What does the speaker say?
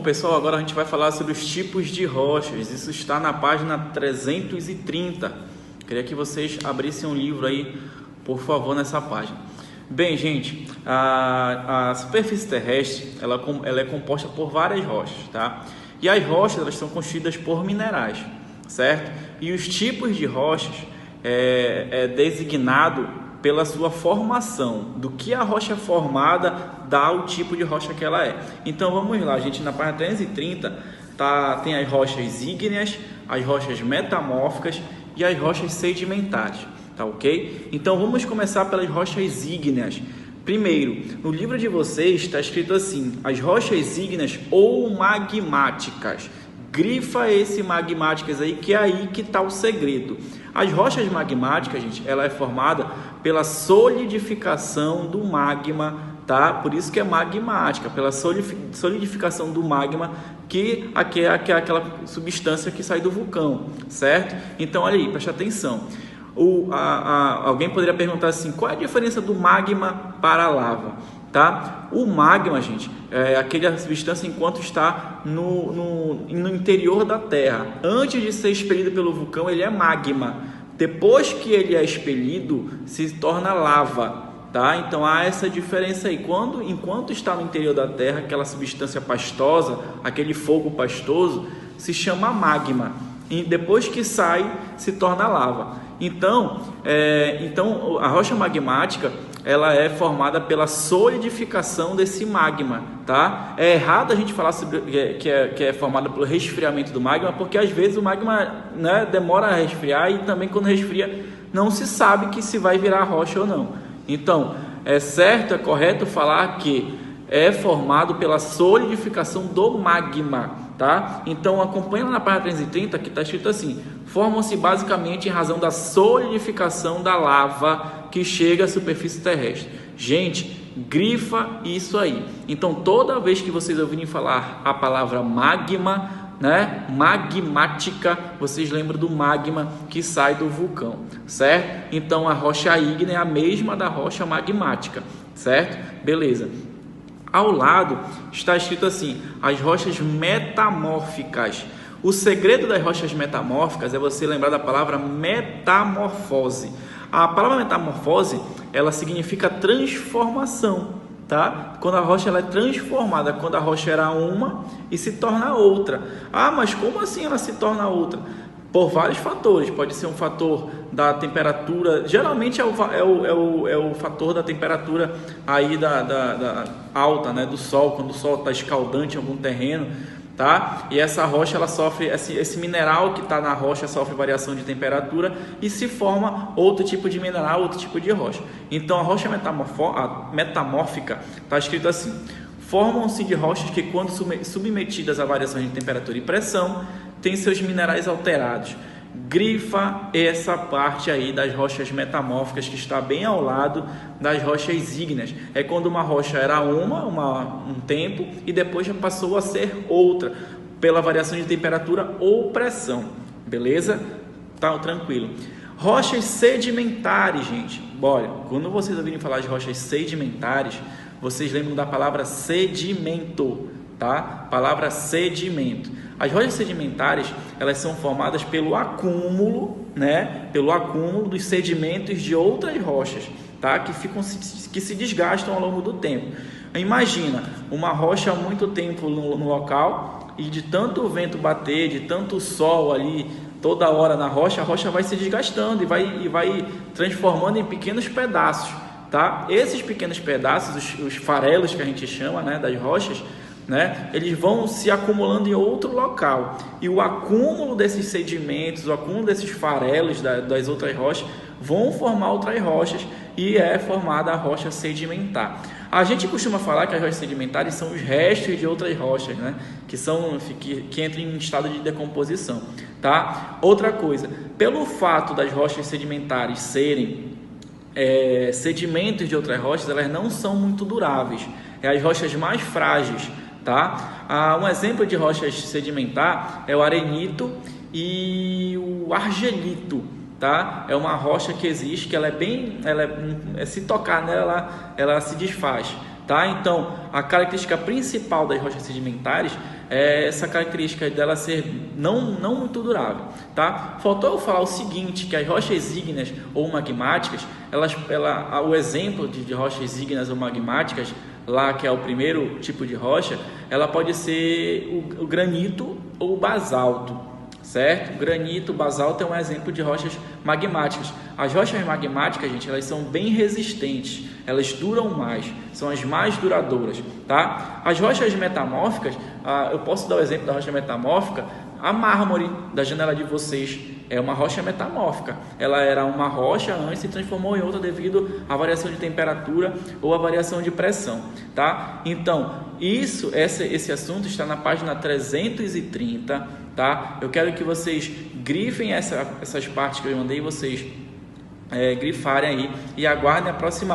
pessoal, agora a gente vai falar sobre os tipos de rochas. Isso está na página 330. Queria que vocês abrissem um livro aí, por favor, nessa página. Bem, gente, a superfície terrestre ela é composta por várias rochas, tá? E as rochas elas são constituídas por minerais, certo? E os tipos de rochas é designado pela sua formação, do que a rocha é formada dá o tipo de rocha que ela é. Então vamos lá, gente, na página 330 tem as rochas ígneas, as rochas metamórficas e as rochas sedimentares, tá ok? Então vamos começar pelas rochas ígneas. Primeiro, no livro de vocês está escrito assim: as rochas ígneas ou magmáticas. Grifa esse magmáticas aí, que é aí que está o segredo. As rochas magmáticas, gente, ela é formada pela solidificação do magma, tá? Por isso que é magmática, pela solidificação do magma, que é aquela substância que sai do vulcão, certo? Então, olha aí, preste atenção. Alguém poderia perguntar assim: qual é a diferença do magma para a lava? Tá? O magma, gente, é aquela substância enquanto está no interior da Terra. Antes de ser expelido pelo vulcão, ele é magma. Depois que ele é expelido, se torna lava. Tá? Então há essa diferença aí. Enquanto está no interior da Terra, aquela substância pastosa, aquele fogo pastoso, se chama magma. E depois que sai, se torna lava. Então a rocha magmática ela é formada pela solidificação desse magma, tá? É errado a gente falar sobre que é formada pelo resfriamento do magma, porque às vezes o magma, né, demora a resfriar e também quando resfria não se sabe que se vai virar rocha ou não. Então, é correto falar que é formado pela solidificação do magma, tá? Então, acompanha na página 330 que está escrito assim: formam-se basicamente em razão da solidificação da lava que chega à superfície terrestre. Gente, grifa isso aí. Então, toda vez que vocês ouvirem falar a palavra magma, né, magmática, vocês lembram do magma que sai do vulcão, certo? Então, a rocha ígnea é a mesma da rocha magmática, certo? Beleza. Ao lado está escrito assim: as rochas metamórficas. O segredo das rochas metamórficas é você lembrar da palavra metamorfose. A palavra metamorfose, ela significa transformação, tá? Quando a rocha ela é transformada, quando a rocha era uma e se torna outra. Ah, mas como assim ela se torna outra? Por vários fatores. Pode ser um fator da temperatura, geralmente é o fator da temperatura aí da alta, né, do sol, quando o sol está escaldante em algum terreno, tá? E essa rocha ela sofre, esse mineral que está na rocha sofre variação de temperatura e se forma outro tipo de mineral, outro tipo de rocha. Então a rocha metamórfica está escrito assim: formam-se de rochas que, quando submetidas a variações de temperatura e pressão, têm seus minerais alterados. Grifa essa parte aí das rochas metamórficas que está bem ao lado das rochas ígneas. É quando uma rocha era um tempo e depois já passou a ser outra, pela variação de temperatura ou pressão. Beleza? Tá tranquilo. Rochas sedimentares, gente. Olha, quando vocês ouvirem falar de rochas sedimentares, vocês lembram da palavra sedimento, tá? Palavra sedimento. As rochas sedimentares, elas são formadas pelo acúmulo, né? Pelo acúmulo dos sedimentos de outras rochas, tá? Que se desgastam ao longo do tempo. Imagina uma rocha há muito tempo no local e de tanto vento bater, de tanto sol ali toda hora na rocha, a rocha vai se desgastando e vai transformando em pequenos pedaços, tá? Esses pequenos pedaços, os farelos que a gente chama, né, das rochas, né, eles vão se acumulando em outro local, e o acúmulo desses sedimentos, o acúmulo desses farelos das outras rochas vão formar outras rochas e é formada a rocha sedimentar. A gente costuma falar que as rochas sedimentares são os restos de outras rochas, né, que entram em estado de decomposição, tá? Outra coisa, pelo fato das rochas sedimentares serem sedimentos de outras rochas, elas não são muito duráveis, as rochas mais frágeis, tá? Um exemplo de rochas sedimentar é o arenito e o argilito, tá? É uma rocha que existe, que se tocar nela, ela se desfaz, tá? Então, a característica principal das rochas sedimentares é essa característica dela ser não muito durável, tá? Faltou eu falar o seguinte, que as rochas ígneas ou magmáticas, o exemplo de rochas ígneas ou magmáticas, lá que é o primeiro tipo de rocha, ela pode ser o granito ou o basalto, certo? Granito, basalto é um exemplo de rochas magmáticas. As rochas magmáticas, gente, elas são bem resistentes, elas duram mais, são as mais duradouras, tá? As rochas metamórficas, eu posso dar o exemplo da rocha metamórfica. A mármore da janela de vocês é uma rocha metamórfica. Ela era uma rocha antes e se transformou em outra devido à variação de temperatura ou à variação de pressão, tá? Então, esse assunto está na página 330, tá? Eu quero que vocês grifem essas partes que eu mandei vocês grifarem aí e aguardem a próxima